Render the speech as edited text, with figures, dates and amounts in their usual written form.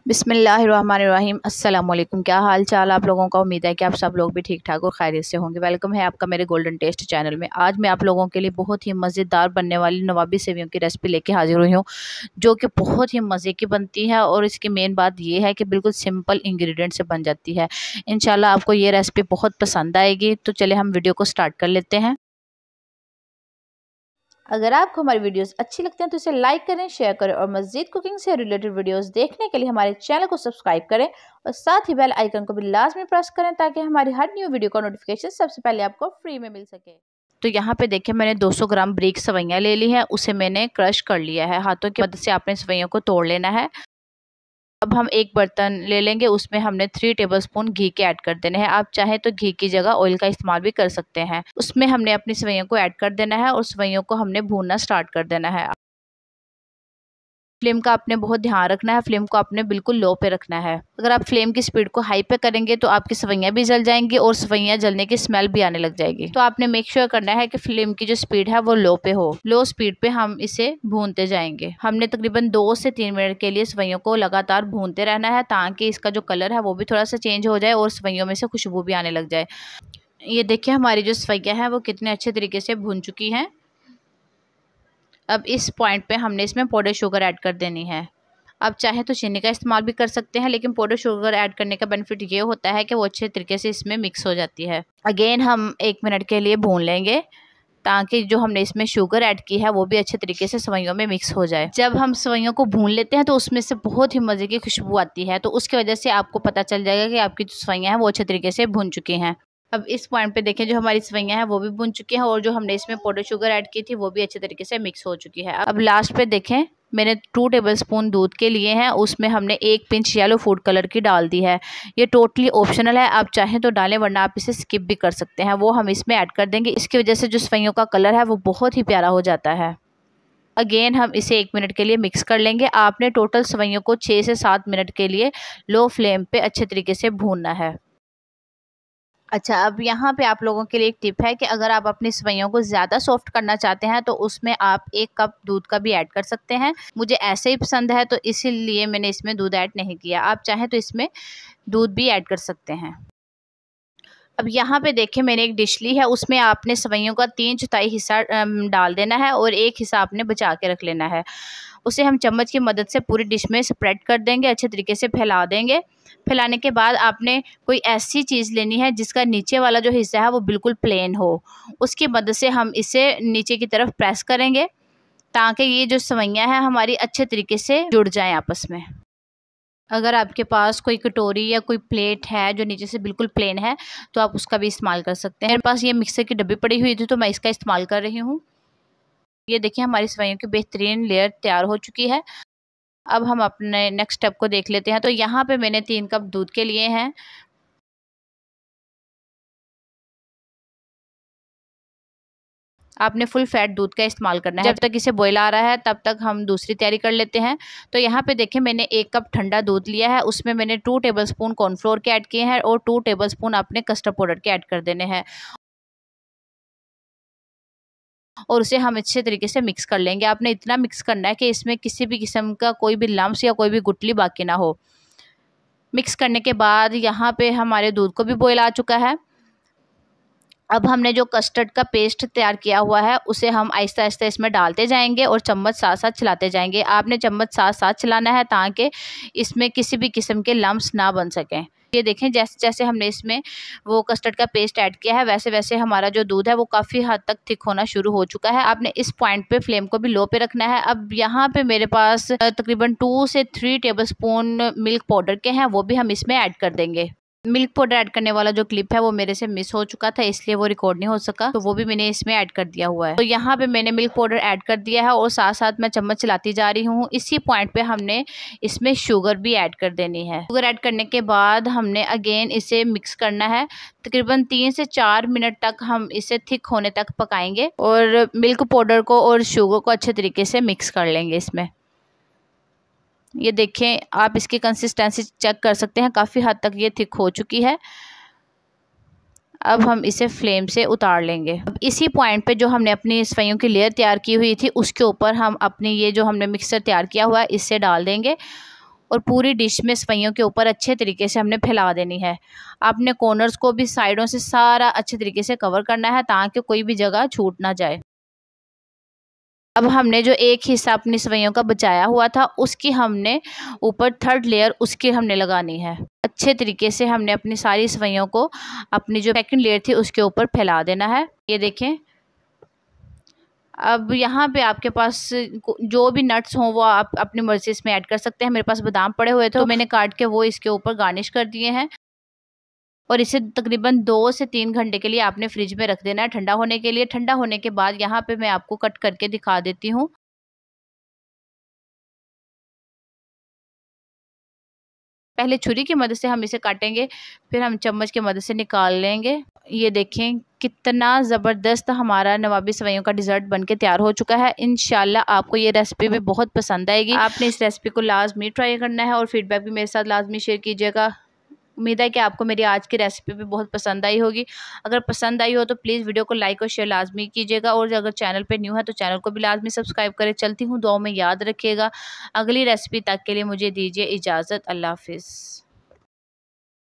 बिस्मिल्लाहिर्रहमानिर्रहीम। अस्सलाम वालेकुम। क्या हाल चाल आप लोगों का। उम्मीद है कि आप सब लोग भी ठीक ठाक और खैरियत से होंगे। वेलकम है आपका मेरे गोल्डन टेस्ट चैनल में। आज मैं आप लोगों के लिए बहुत ही मज़ेदार बनने वाली नवाबी सेवियों की रेसिपी लेके हाजिर हुई हूँ, जो कि बहुत ही मज़े की बनती है और इसकी मेन बात ये है कि बिल्कुल सिंपल इंग्रेडिएंट से बन जाती है। इंशाल्लाह आपको ये रेसिपी बहुत पसंद आएगी। तो चले हम वीडियो को स्टार्ट कर लेते हैं। अगर आपको हमारी वीडियोस अच्छी लगती हैं तो इसे लाइक करें, शेयर करें और मज़ीद कुकिंग से रिलेटेड वीडियोस देखने के लिए हमारे चैनल को सब्सक्राइब करें और साथ ही बेल आइकन को भी लाजमी प्रेस करें ताकि हमारी हर न्यू वीडियो का नोटिफिकेशन सबसे पहले आपको फ्री में मिल सके। तो यहाँ पे देखिए मैंने 200 ग्राम ब्रीक सवैयाँ ले ली हैं, उसे मैंने क्रश कर लिया है। हाथों की मदद से आपने सवैयों को तोड़ लेना है। अब हम एक बर्तन ले लेंगे, उसमें हमने 3 टेबलस्पून घी के ऐड कर देने हैं। आप चाहें तो घी की जगह ऑयल का इस्तेमाल भी कर सकते हैं। उसमें हमने अपनी सेवइयों को ऐड कर देना है और सेवइयों को हमने भूनना स्टार्ट कर देना है। फ्लेम का आपने बहुत ध्यान रखना है, फ्लेम को आपने बिल्कुल लो पे रखना है। अगर आप फ्लेम की स्पीड को हाई पे करेंगे तो आपकी सेवइयां भी जल जाएंगी और सेवइयां जलने की स्मेल भी आने लग जाएगी। तो आपने मेक श्योर करना है कि फ्लेम की जो स्पीड है वो लो पे हो। लो स्पीड पे हम इसे भूनते जाएंगे। हमने तकरीबन 2 से 3 मिनट के लिए सेवइयों को लगातार भूनते रहना है ताकि इसका जो कलर है वो भी थोड़ा सा चेंज हो जाए और सेवइयों में से खुशबू भी आने लग जाए। ये देखिए हमारी जो सेवइयां हैं वो कितने अच्छे तरीके से भून चुकी हैं। अब इस पॉइंट पे हमने इसमें पाउडर शुगर ऐड कर देनी है। आप चाहे तो चीनी का इस्तेमाल भी कर सकते हैं, लेकिन पाउडर शुगर ऐड करने का बेनिफिट ये होता है कि वो अच्छे तरीके से इसमें मिक्स हो जाती है। अगेन हम 1 मिनट के लिए भून लेंगे ताकि जो हमने इसमें शुगर ऐड की है वो भी अच्छे तरीके से सेवइयों में मिक्स हो जाए। जब हम सेवइयों को भून लेते हैं तो उसमें से बहुत ही मज़े की खुशबू आती है, तो उसकी वजह से आपको पता चल जाएगा कि आपकी जो सेवइयां हैं वो अच्छे तरीके से भून चुकी हैं। अब इस पॉइंट पे देखें जो हमारी सेवइयां हैं वो भी भुन चुकी हैं और जो हमने इसमें पाउडर शुगर ऐड की थी वो भी अच्छे तरीके से मिक्स हो चुकी है। अब लास्ट पे देखें मैंने 2 टेबलस्पून दूध के लिए हैं, उसमें हमने 1 पिंच येलो फूड कलर की डाल दी है। ये टोटली ऑप्शनल है, आप चाहें तो डालें वरना आप इसे स्किप भी कर सकते हैं। वो हम इसमें ऐड कर देंगे। इसकी वजह से जो सेवइयों का कलर है वो बहुत ही प्यारा हो जाता है। अगेन हम इसे 1 मिनट के लिए मिक्स कर लेंगे। आपने टोटल सेवइयों को 6 से 7 मिनट के लिए लो फ्लेम पे अच्छे तरीके से भूनना है। अच्छा, अब यहाँ पे आप लोगों के लिए एक टिप है कि अगर आप अपनी सेवइयों को ज़्यादा सॉफ्ट करना चाहते हैं तो उसमें आप 1 कप दूध का भी ऐड कर सकते हैं। मुझे ऐसे ही पसंद है तो इसीलिए मैंने इसमें दूध ऐड नहीं किया। आप चाहें तो इसमें दूध भी ऐड कर सकते हैं। अब यहाँ पे देखिए मैंने एक डिश ली है, उसमें आपने सेवइयों का 3/4 हिस्सा डाल देना है और 1 हिस्सा आपने बचा के रख लेना है। उसे हम चम्मच की मदद से पूरी डिश में स्प्रेड कर देंगे, अच्छे तरीके से फैला देंगे। फैलाने के बाद आपने कोई ऐसी चीज़ लेनी है जिसका नीचे वाला जो हिस्सा है वो बिल्कुल प्लेन हो। उसकी मदद से हम इसे नीचे की तरफ प्रेस करेंगे ताकि ये जो सेवइयां हैं हमारी अच्छे तरीके से जुड़ जाएं आपस में। अगर आपके पास कोई कटोरी या कोई प्लेट है जो नीचे से बिल्कुल प्लेन है तो आप उसका भी इस्तेमाल कर सकते हैं। मेरे पास ये मिक्सर की डब्बी पड़ी हुई थी तो मैं इसका इस्तेमाल कर रही हूँ। ये देखिए हमारी सेवइयों की बेहतरीन लेयर तैयार हो चुकी है। अब हम अपने नेक्स्ट स्टेप को देख लेते हैं। तो यहाँ पे मैंने 3 कप दूध के लिए हैं। आपने फुल फैट दूध का इस्तेमाल करना है। जब तक इसे बॉयल आ रहा है तब तक हम दूसरी तैयारी कर लेते हैं। तो यहाँ पे देखें मैंने 1 कप ठंडा दूध लिया है, उसमें मैंने 2 टेबलस्पून कॉर्नफ्लोर के ऐड किए हैं और 2 टेबलस्पून अपने कस्टर्ड पाउडर के ऐड कर देने हैं और उसे हम अच्छे तरीके से मिक्स कर लेंगे। आपने इतना मिक्स करना है कि इसमें किसी भी किस्म का कोई भी लम्स या कोई भी गुठली बाकी ना हो। मिक्स करने के बाद यहाँ पे हमारे दूध को भी बॉयल आ चुका है। अब हमने जो कस्टर्ड का पेस्ट तैयार किया हुआ है उसे हम आहिस्ता आहिस्ता इसमें डालते जाएंगे और चम्मच साथ साथ चलाते जाएंगे। आपने चम्मच साथ साथ चलाना है ताकि इसमें किसी भी किस्म के लम्स ना बन सकें। ये देखें जैसे जैसे हमने इसमें वो कस्टर्ड का पेस्ट ऐड किया है वैसे वैसे हमारा जो दूध है वो काफ़ी हद तक थिक होना शुरू हो चुका है। आपने इस पॉइंट पे फ्लेम को भी लो पे रखना है। अब यहाँ पे मेरे पास तकरीबन 2 से 3 टेबलस्पून मिल्क पाउडर के हैं, वो भी हम इसमें ऐड कर देंगे। मिल्क पाउडर ऐड करने वाला जो क्लिप है वो मेरे से मिस हो चुका था इसलिए वो रिकॉर्ड नहीं हो सका, तो वो भी मैंने इसमें ऐड कर दिया हुआ है। तो यहाँ पे मैंने मिल्क पाउडर ऐड कर दिया है और साथ साथ मैं चम्मच चलाती जा रही हूँ। इसी पॉइंट पे हमने इसमें शुगर भी ऐड कर देनी है। शुगर ऐड करने के बाद हमने अगेन इसे मिक्स करना है। तकरीबन 3 से 4 मिनट तक हम इसे थिक होने तक पकाएंगे और मिल्क पाउडर को और शुगर को अच्छे तरीके से मिक्स कर लेंगे इसमें। ये देखें आप इसकी कंसिस्टेंसी चेक कर सकते हैं, काफ़ी हद तक ये थिक हो चुकी है। अब हम इसे फ्लेम से उतार लेंगे। अब इसी पॉइंट पे जो हमने अपनी सेवइयों की लेयर तैयार की हुई थी उसके ऊपर हम अपनी ये जो हमने मिक्सचर तैयार किया हुआ है इससे डाल देंगे और पूरी डिश में सवैयों के ऊपर अच्छे तरीके से हमने फैला देनी है। आपने कॉर्नर्स को भी साइडों से सारा अच्छे तरीके से कवर करना है ताकि कोई भी जगह छूट ना जाए। अब हमने जो एक हिस्सा अपनी सवैयों का बचाया हुआ था उसकी हमने ऊपर थर्ड लेयर उसकी हमने लगानी है। अच्छे तरीके से हमने अपनी सारी सवैयों को अपनी जो सेकंड लेयर थी उसके ऊपर फैला देना है। ये देखें। अब यहाँ पे आपके पास जो भी नट्स हों वो आप अपनी मर्जी इसमें ऐड कर सकते हैं। मेरे पास बादाम पड़े हुए थे तो मैंने काट के वो इसके ऊपर गार्निश कर दिए हैं। और इसे तकरीबन 2 से 3 घंटे के लिए आपने फ्रिज में रख देना है ठंडा होने के लिए। ठंडा होने के बाद यहाँ पे मैं आपको कट करके दिखा देती हूँ। पहले छुरी की मदद से हम इसे काटेंगे, फिर हम चम्मच की मदद से निकाल लेंगे। ये देखें कितना ज़बरदस्त हमारा नवाबी सवैयों का डिज़र्ट बनके तैयार हो चुका है। इंशाल्लाह आपको ये रेसिपी भी बहुत पसंद आएगी। आपने इस रेसिपी को लाजमी ट्राई करना है और फीडबैक भी मेरे साथ लाजमी शेयर कीजिएगा। उम्मीद है कि आपको मेरी आज की रेसिपी भी बहुत पसंद आई होगी। अगर पसंद आई हो तो प्लीज़ वीडियो को लाइक और शेयर लाजमी कीजिएगा और अगर चैनल पे न्यू है तो चैनल को भी लाजमी सब्सक्राइब करें। चलती हूँ, दुआओं में याद रखिएगा। अगली रेसिपी तक के लिए मुझे दीजिए इजाज़त। अल्लाह हाफ़िज़।